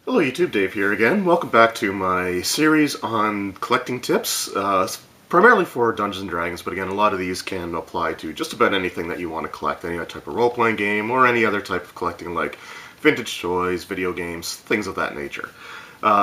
Hello YouTube, Dave here again. Welcome back to my series on collecting tips, primarily for Dungeons & Dragons, but again, a lot of these can apply to just about anything that you want to collect, any type of role-playing game, or any other type of collecting like vintage toys, video games, things of that nature.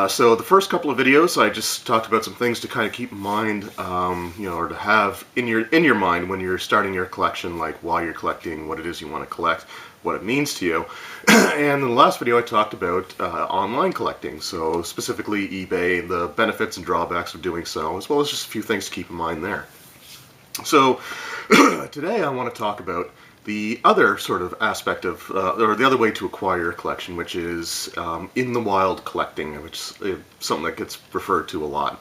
So the first couple of videos, I just talked about some things to kind of keep in mind, or to have in your mind when you're starting your collection, like while you're collecting, what it is you want to collect, what it means to you. And in the last video I talked about online collecting, so specifically eBay, the benefits and drawbacks of doing so, as well as just a few things to keep in mind there. So today I want to talk about the other sort of aspect of, or the other way to acquire a collection, which is in the wild collecting, which is something that gets referred to a lot.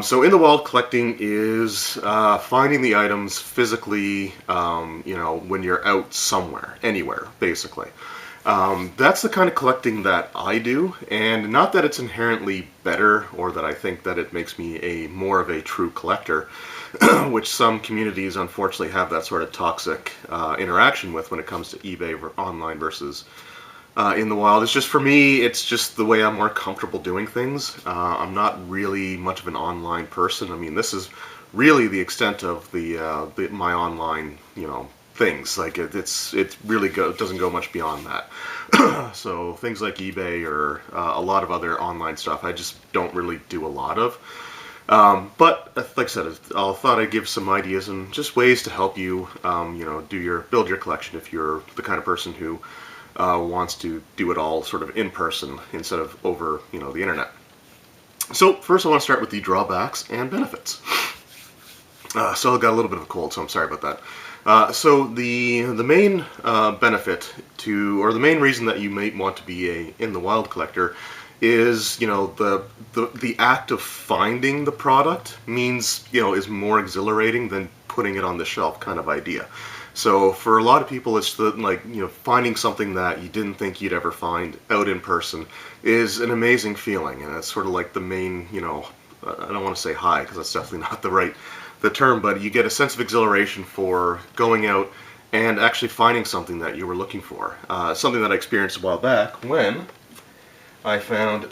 So in the wild collecting is finding the items physically, when you're out somewhere, anywhere, basically. That's the kind of collecting that I do, and not that it's inherently better or that I think that it makes me more of a true collector, which some communities unfortunately have that sort of toxic interaction with when it comes to eBay online versus in the wild. It's just, for me, it's just the way I'm more comfortable doing things. I'm not really much of an online person. I mean, this is really the extent of my online, things. Like it really doesn't go much beyond that. So things like eBay or a lot of other online stuff, I just don't really do a lot of. But like I said, I thought I'd give some ideas and just ways to help you, build your collection if you're the kind of person who wants to do it all sort of in person instead of over, the internet. So first I want to start with the drawbacks and benefits. So I got a little bit of a cold, so I'm sorry about that. So the main benefit to, or the main reason that you might want to be a in the wild collector is, the act of finding the product means, is more exhilarating than putting it on the shelf kind of idea. So for a lot of people, it's finding something that you didn't think you'd ever find out in person is an amazing feeling, and it's sort of like the main, I don't want to say high because that's definitely not the term, but you get a sense of exhilaration for going out and actually finding something that you were looking for. Something that I experienced a while back when I found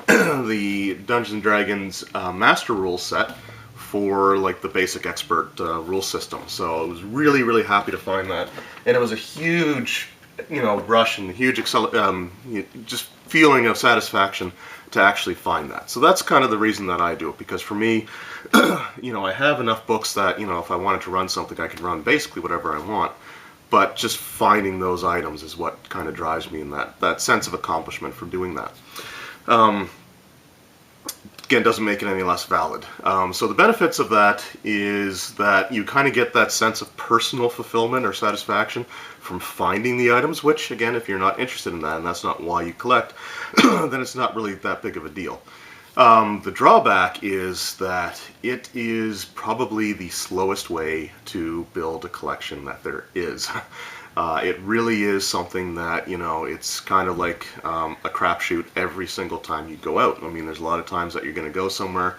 the Dungeons & Dragons Master Rules set for like the basic expert rule system. So I was really, really happy to find that, and it was a huge, rush and huge just feeling of satisfaction to actually find that. So that's kind of the reason that I do it, because for me, I have enough books that, if I wanted to run something, I could run basically whatever I want. But just finding those items is what kind of drives me in that sense of accomplishment for doing that. Again, doesn't make it any less valid. So the benefits of that is that you kind of get that sense of personal fulfillment or satisfaction from finding the items, which, again, if you're not interested in that and that's not why you collect, then it's not really that big of a deal. The drawback is that it is probably the slowest way to build a collection that there is. It really is something that, it's kind of like a crapshoot every single time you go out. I mean, there's a lot of times that you're going to go somewhere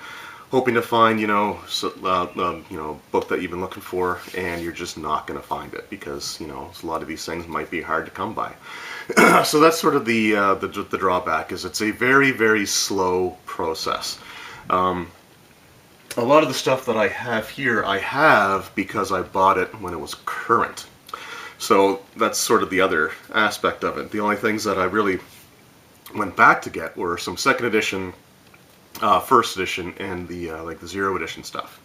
hoping to find, book that you've been looking for, and you're just not going to find it because, a lot of these things might be hard to come by. So that's sort of the drawback, is it's a very, very slow process. A lot of the stuff that I have here, I have because I bought it when it was current. So that's sort of the other aspect of it. The only things that I really went back to get were some second edition, first edition, and the 0 edition stuff.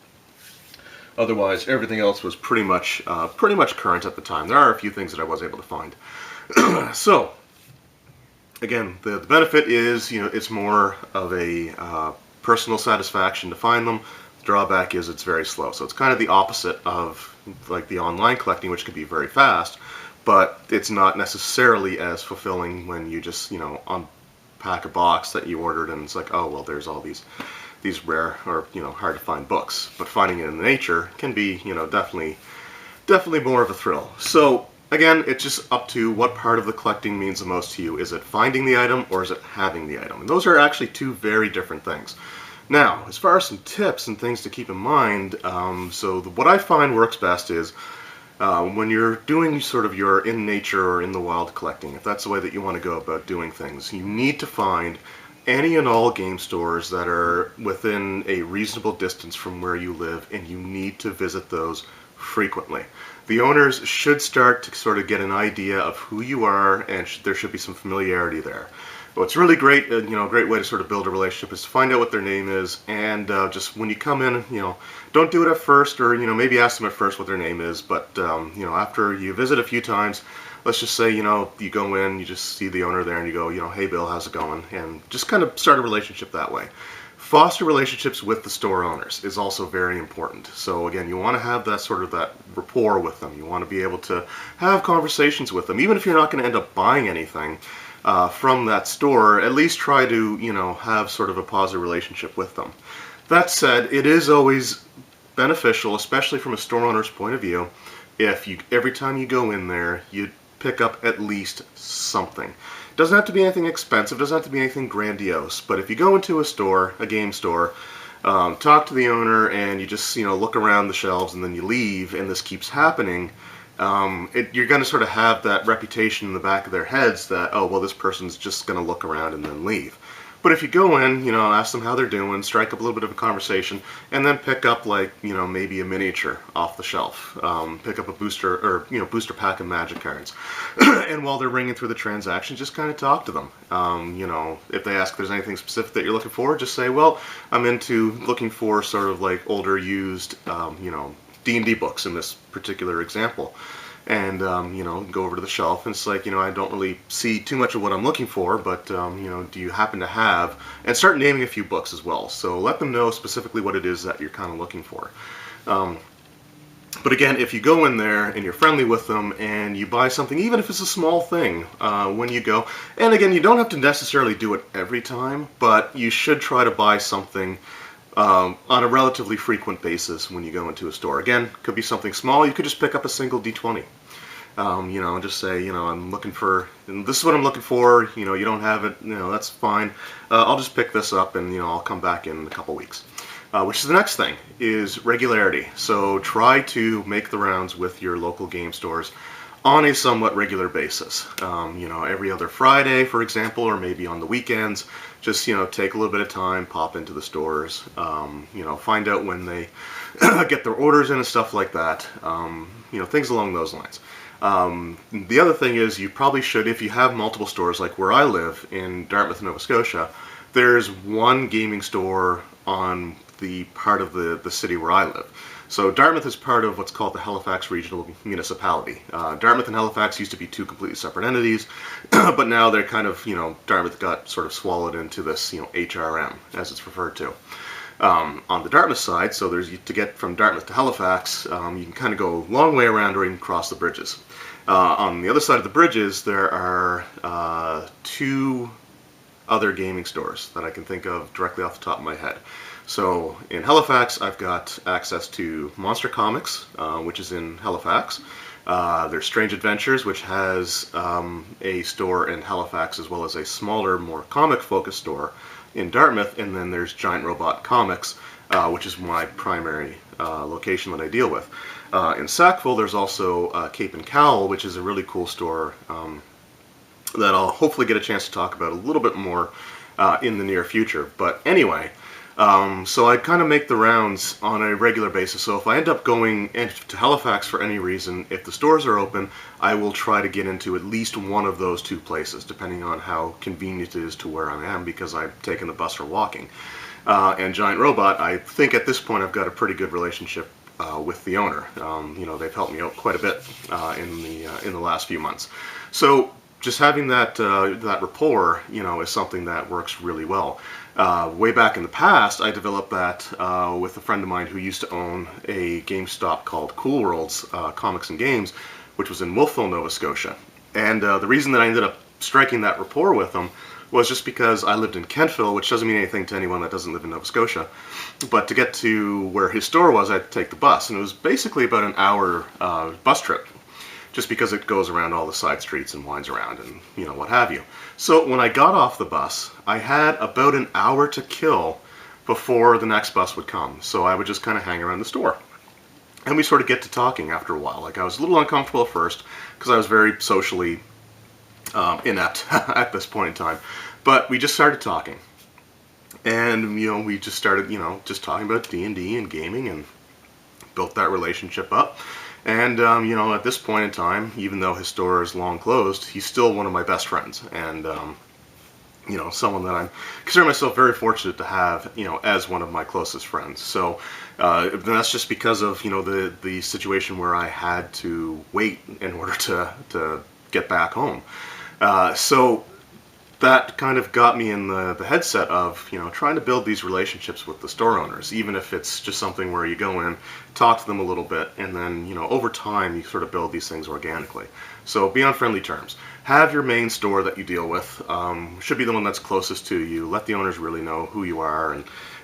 Otherwise, everything else was pretty much current at the time. There are a few things that I was able to find. So again, the benefit is, it's more of a personal satisfaction to find them. The drawback is it's very slow. So it's kind of the opposite of like the online collecting, which can be very fast, but it's not necessarily as fulfilling when you just, unpack a box that you ordered and it's like, oh, well, there's all these rare or, hard to find books. But finding it in nature can be, definitely more of a thrill. So again, it's just up to what part of the collecting means the most to you. Is it finding the item or is it having the item? And those are actually two very different things. Now, as far as some tips and things to keep in mind, what I find works best is when you're doing sort of your in nature or in the wild collecting, if that's the way that you want to go about doing things, you need to find any and all game stores that are within a reasonable distance from where you live, and you need to visit those frequently. The owners should start to sort of get an idea of who you are, and there should be some familiarity there. What's really great, a great way to sort of build a relationship is to find out what their name is, and just when you come in, don't do it at first, or maybe ask them at first what their name is, but after you visit a few times, let's just say, you go in, you just see the owner there, and you go, hey Bill, how's it going? And just kind of start a relationship that way. Foster relationships with the store owners is also very important. So again, you want to have that sort of that rapport with them. You want to be able to have conversations with them, even if you're not going to end up buying anything from that store. At least try to have sort of a positive relationship with them. That said, it is always beneficial, especially from a store owner's point of view, if every time you go in there, you pick up at least something. It doesn't have to be anything expensive, doesn't have to be anything grandiose, but if you go into a store, a game store, talk to the owner, and you just look around the shelves and then you leave, and this keeps happening, you're going to sort of have that reputation in the back of their heads that, oh, well, this person's just going to look around and then leave. But if you go in, ask them how they're doing, strike up a little bit of a conversation, and then pick up maybe a miniature off the shelf, pick up a booster or booster pack of magic cards, and while they're ringing through the transaction, just kind of talk to them. If they ask if there's anything specific that you're looking for, just say, well, I'm looking for sort of like older used, D&D books in this particular example. And, go over to the shelf, and it's like, I don't really see too much of what I'm looking for, but, do you happen to have, and start naming a few books as well. So let them know specifically what it is that you're kind of looking for. But again, if you go in there and you're friendly with them and you buy something, even if it's a small thing, when you go, and again, you don't have to necessarily do it every time, but you should try to buy something on a relatively frequent basis when you go into a store. Again, could be something small. You could just pick up a single D20. And just say, I'm looking for, and this is what I'm looking for. You don't have it. That's fine. I'll just pick this up, and I'll come back in a couple weeks. Which is the next thing, is regularity. So try to make the rounds with your local game stores on a somewhat regular basis. Every other Friday, for example, or maybe on the weekends. Just take a little bit of time, pop into the stores. Find out when they get their orders in and stuff like that. Things along those lines. The other thing is, you probably should, if you have multiple stores, like where I live in Dartmouth, Nova Scotia, there's one gaming store on the part of the city where I live. So Dartmouth is part of what's called the Halifax Regional Municipality. Dartmouth and Halifax used to be two completely separate entities, but now they're kind of, Dartmouth got sort of swallowed into this, HRM, as it's referred to. On the Dartmouth side, so to get from Dartmouth to Halifax, you can kind of go a long way around, or even cross the bridges. On the other side of the bridges, there are two other gaming stores that I can think of directly off the top of my head. So in Halifax, I've got access to Monster Comics, which is in Halifax. There's Strange Adventures, which has a store in Halifax, as well as a smaller, more comic-focused store in Dartmouth. And then there's Giant Robot Comics, which is my primary location that I deal with. In Sackville, there's also Cape and Cowl, which is a really cool store that I'll hopefully get a chance to talk about a little bit more in the near future. But anyway, so I kind of make the rounds on a regular basis. So if I end up going to Halifax for any reason, if the stores are open, I will try to get into at least one of those two places, depending on how convenient it is to where I am, because I've taken the bus or walking. And Giant Robot, I think at this point I've got a pretty good relationship with the owner. They've helped me out quite a bit in the last few months. So just having that rapport, is something that works really well. Way back in the past, I developed that with a friend of mine who used to own a GameStop called Cool Worlds Comics and Games, which was in Wolfville, Nova Scotia. And the reason that I ended up striking that rapport with him was just because I lived in Kentville, which doesn't mean anything to anyone that doesn't live in Nova Scotia. But to get to where his store was, I had to take the bus, and it was basically about an hour bus trip, just because it goes around all the side streets and winds around and what have you. So when I got off the bus, I had about an hour to kill before the next bus would come. So I would just kind of hang around the store. And we sort of get to talking after a while. Like, I was a little uncomfortable at first because I was very socially inept at this point in time. But we just started talking. And, we just started, just talking about D&D and gaming, and built that relationship up. And, at this point in time, even though his store is long closed, he's still one of my best friends. And, someone that I'm consider myself very fortunate to have, as one of my closest friends. So that's just because of, the situation where I had to wait in order to get back home. So that kind of got me in the headset of, trying to build these relationships with the store owners, even if it's just something where you go in, talk to them a little bit, and then, over time, you sort of build these things organically. So be on friendly terms. Have your main store that you deal with, should be the one that's closest to you. Let the owners really know who you are,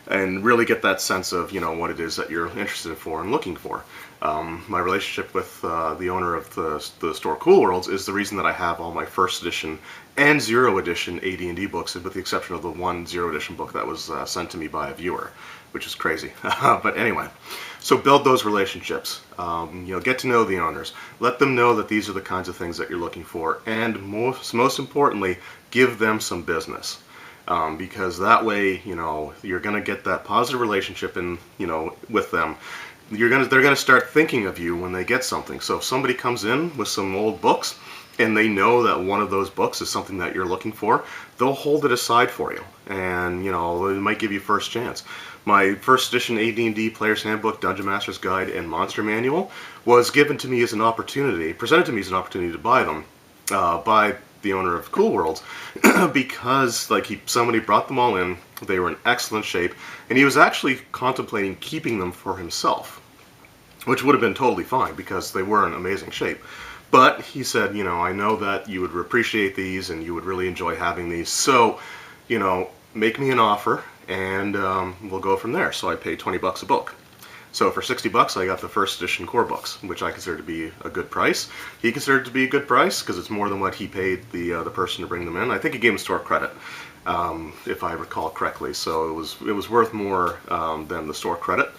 and really get that sense of, what it is that you're interested for and looking for. My relationship with the owner of the store Cool Worlds is the reason that I have all my first edition and zero edition AD&D books, with the exception of the one zero edition book that was sent to me by a viewer, which is crazy. But anyway, so build those relationships. Get to know the owners. Let them know that these are the kinds of things that you're looking for, and most importantly, give them some business. Because that way, you're going to get that positive relationship with them. They're going to start thinking of you when they get something. So if somebody comes in with some old books, and they know that one of those books is something that you're looking for, they'll hold it aside for you. And, it might give you first chance. My first edition AD&D Player's Handbook, Dungeon Master's Guide, and Monster Manual was given to me as an opportunity, presented to me as an opportunity to buy them by the owner of Cool Worlds, because somebody brought them all in, they were in excellent shape, and he was actually contemplating keeping them for himself, which would have been totally fine because they were in amazing shape. But he said, I know that you would appreciate these and you would really enjoy having these, so, make me an offer and we'll go from there. So I paid $20 a book. So for $60, I got the first edition core books, which I consider to be a good price. He considered it to be a good price because it's more than what he paid the person to bring them in. I think he gave him store credit, if I recall correctly. So it was worth more than the store credit,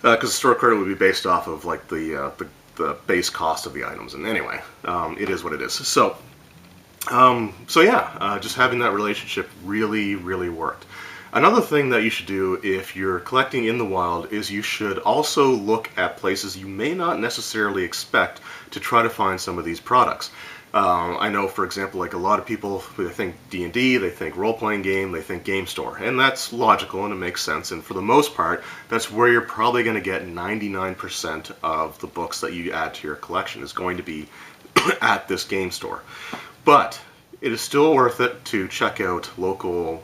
because the store credit would be based off of the base cost of the items. And anyway, it is what it is. So yeah, just having that relationship really, really worked. Another thing that you should do if you're collecting in the wild is you should also look at places you may not necessarily expect to try to find some of these products. I know, for example, a lot of people, they think D&D, they think role-playing game, they think game store, and that's logical and it makes sense, and for the most part, that's where you're probably going to get 99% of the books that you add to your collection is going to be at this game store. But it is still worth it to check out local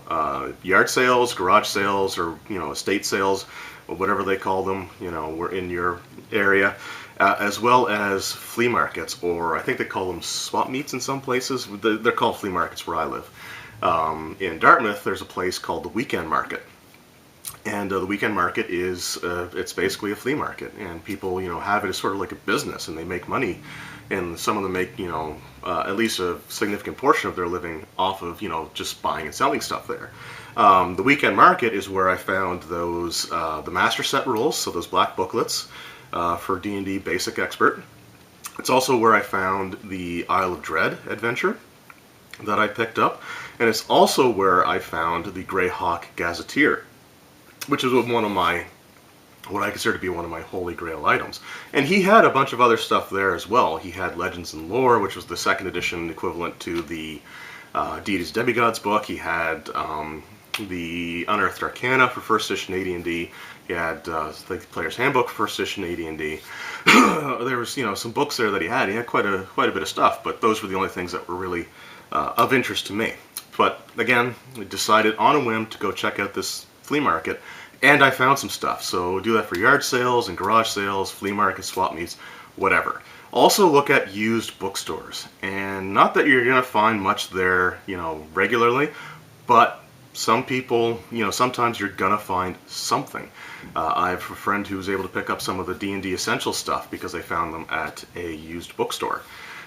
yard sales, garage sales, or estate sales, or whatever they call them. We're in your area, as well as flea markets, or I think they call them swap meets in some places. They're called flea markets where I live. In Dartmouth, there's a place called the Weekend Market. And the Weekend Market is, it's basically a flea market, and people, have it as sort of like a business, and they make money, and some of them make, at least a significant portion of their living off of, just buying and selling stuff there. The Weekend Market is where I found those, the master set rules, so those black booklets for D&D Basic Expert. It's also where I found the Isle of Dread adventure that I picked up, and it's also where I found the Greyhawk Gazetteer, which is one of my, what I consider to be one of my holy grail items. And he had a bunch of other stuff there as well. He had Legends and Lore, which was the second edition equivalent to the Deities Demigods book. He had the Unearthed Arcana for first edition AD&D. He had the Player's Handbook for first edition AD&D. There was, some books there that he had. He had quite a bit of stuff, but those were the only things that were really of interest to me. But again, we decided on a whim to go check out this flea market, and I found some stuff. So do that for yard sales and garage sales, flea markets, swap meets, whatever. Also look at used bookstores, and not that you're going to find much there, regularly, but some people, sometimes you're going to find something. I have a friend who was able to pick up some of the D&D Essential stuff because they found them at a used bookstore.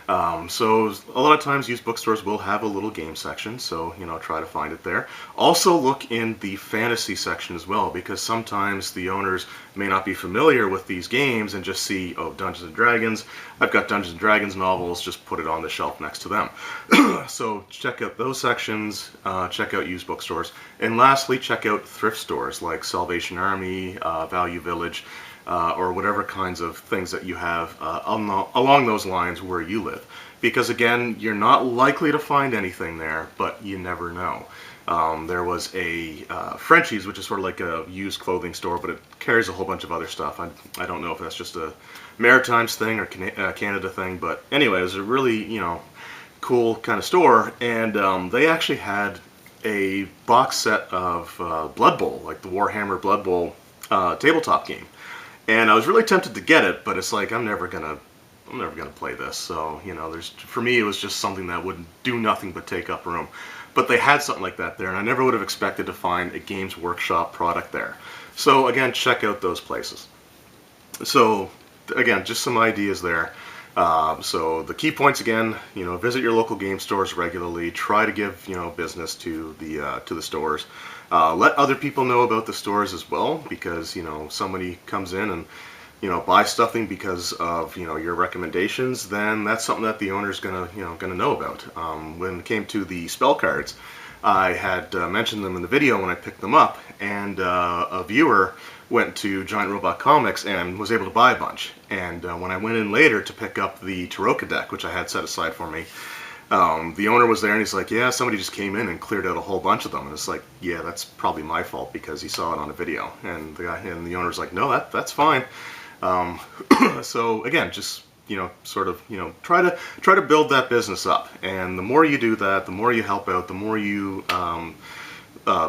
So a lot of times used bookstores will have a little game section, so try to find it there. Also look in the fantasy section as well, because sometimes the owners may not be familiar with these games and just see, oh, Dungeons and Dragons, I've got Dungeons and Dragons novels, just put it on the shelf next to them. So check out those sections, check out used bookstores, and lastly check out thrift stores like Salvation Army, Value Village, or whatever kinds of things that you have along those lines where you live. Because again, you're not likely to find anything there, but you never know. There was a Frenchie's, which is sort of like a used clothing store, but it carries a whole bunch of other stuff. I don't know if that's just a Maritimes thing or Canada thing, but anyway, it was a really, cool kind of store, and they actually had a box set of Blood Bowl, like the Warhammer Blood Bowl tabletop game. And I was really tempted to get it, but it's like I'm never gonna play this. So for me, it was just something that would do nothing but take up room. But they had something like that there, and I never would have expected to find a Games Workshop product there. So again, check out those places. So again, just some ideas there. So the key points again, visit your local game stores regularly. Try to give business to the stores. Let other people know about the stores as well, because somebody comes in and buys something because of your recommendations, then that's something that the owner's gonna know about. When it came to the spell cards, I had mentioned them in the video when I picked them up, and a viewer went to Giant Robot Comics and was able to buy a bunch. And when I went in later to pick up the Taroka deck, which I had set aside for me, the owner was there and he's like, yeah, somebody just came in and cleared out a whole bunch of them. And it's like, yeah, that's probably my fault because he saw it on a video. And the owner's like, no, that's fine. So again, just sort of try to build that business up. And the more you do that, the more you help out, the more you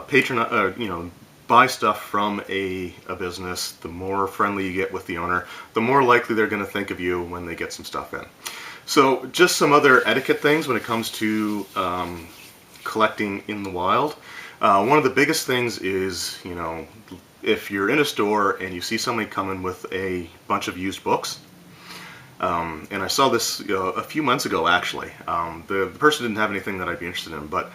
patronize, buy stuff from a business, the more friendly you get with the owner, the more likely they're going to think of you when they get some stuff in. So just some other etiquette things when it comes to collecting in the wild. One of the biggest things is, if you're in a store and you see somebody coming with a bunch of used books, and I saw this a few months ago actually. The person didn't have anything that I'd be interested in, but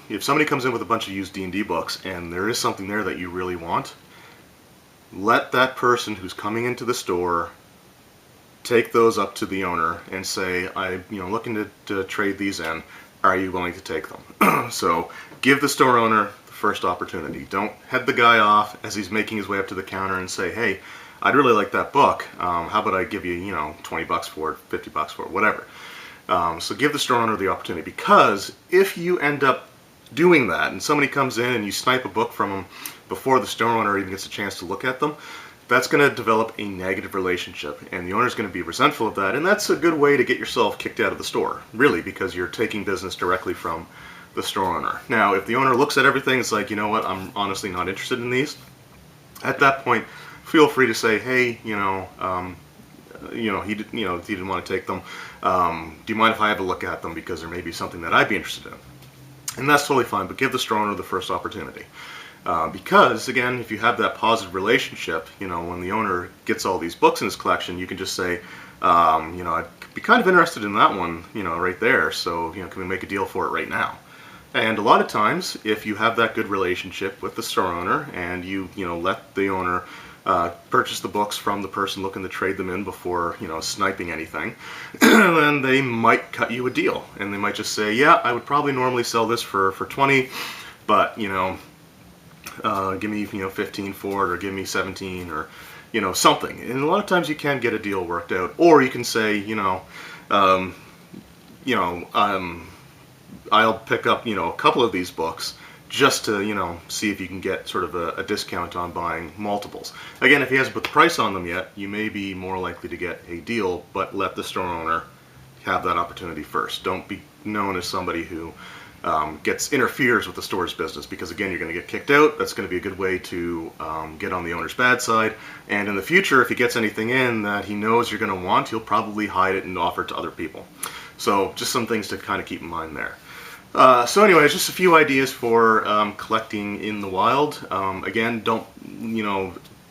if somebody comes in with a bunch of used D&D books and there is something there that you really want, let that person who's coming into the store take those up to the owner and say, I'm looking to trade these in. Are you willing to take them? So give the store owner the first opportunity. Don't head the guy off as he's making his way up to the counter and say, hey, I'd really like that book. How about I give you, 20 bucks for it, 50 bucks for it, whatever. So give the store owner the opportunity, because if you end up doing that and somebody comes in and you snipe a book from them before the store owner even gets a chance to look at them, that's going to develop a negative relationship, and the owner's going to be resentful of that, and that's a good way to get yourself kicked out of the store, really, because you're taking business directly from the store owner. Now, if the owner looks at everything, it's like, you know what, I'm honestly not interested in these. At that point, feel free to say, hey, he didn't want to take them. Do you mind if I have a look at them, because there may be something that I'd be interested in? And that's totally fine, but give the store owner the first opportunity. Because, again, if you have that positive relationship, when the owner gets all these books in his collection, you can just say, I'd be kind of interested in that one, right there, so, can we make a deal for it right now? And a lot of times, if you have that good relationship with the store owner and you let the owner purchase the books from the person looking to trade them in before, sniping anything, then they might cut you a deal. And they might just say, yeah, I would probably normally sell this for 20, but, give me 15 for it, or give me 17, or something. And a lot of times you can get a deal worked out, or you can say I'll pick up a couple of these books just to see if you can get sort of a discount on buying multiples. Again, if he hasn't put the price on them yet, you may be more likely to get a deal, but let the store owner have that opportunity first. Don't be known as somebody who interferes with the store's business, because again, you're going to get kicked out. That's going to be a good way to get on the owner's bad side, and in the future, if he gets anything in that he knows you're going to want, he'll probably hide it and offer it to other people. So just some things to kind of keep in mind there. So anyways, just a few ideas for collecting in the wild. Again, don't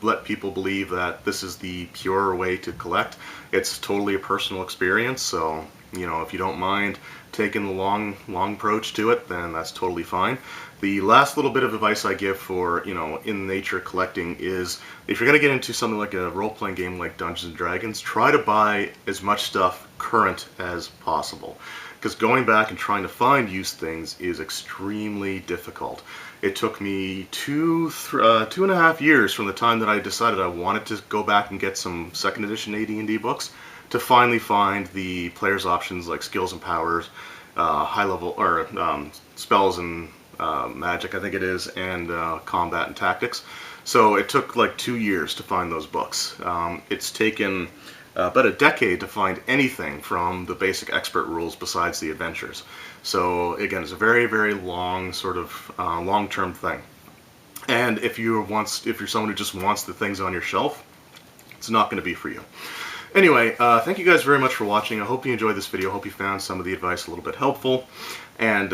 let people believe that this is the pure way to collect. It's totally a personal experience, so You know, if you don't mind taking the long approach to it, then that's totally fine. The last little bit of advice I give for, you know, in nature collecting is, if you're going to get into something like a role-playing game like Dungeons & Dragons, try to buy as much stuff current as possible. Because going back and trying to find used things is extremely difficult. It took me two and a half years from the time that I decided I wanted to go back and get some second edition AD&D books to finally find the player's options like skills and powers, high level, or spells and magic, I think it is, and combat and tactics. So it took like 2 years to find those books. It's taken about a decade to find anything from the basic expert rules besides the adventures. So again, it's a very, very long sort of long-term thing. And if you're someone who just wants the things on your shelf, it's not going to be for you. Anyway, thank you guys very much for watching. I hope you enjoyed this video. I hope you found some of the advice a little bit helpful. And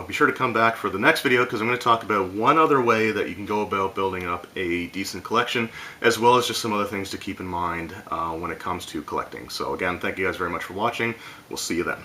be sure to come back for the next video, because I'm going to talk about one other way that you can go about building up a decent collection, as well as just some other things to keep in mind when it comes to collecting. So again, thank you guys very much for watching. We'll see you then.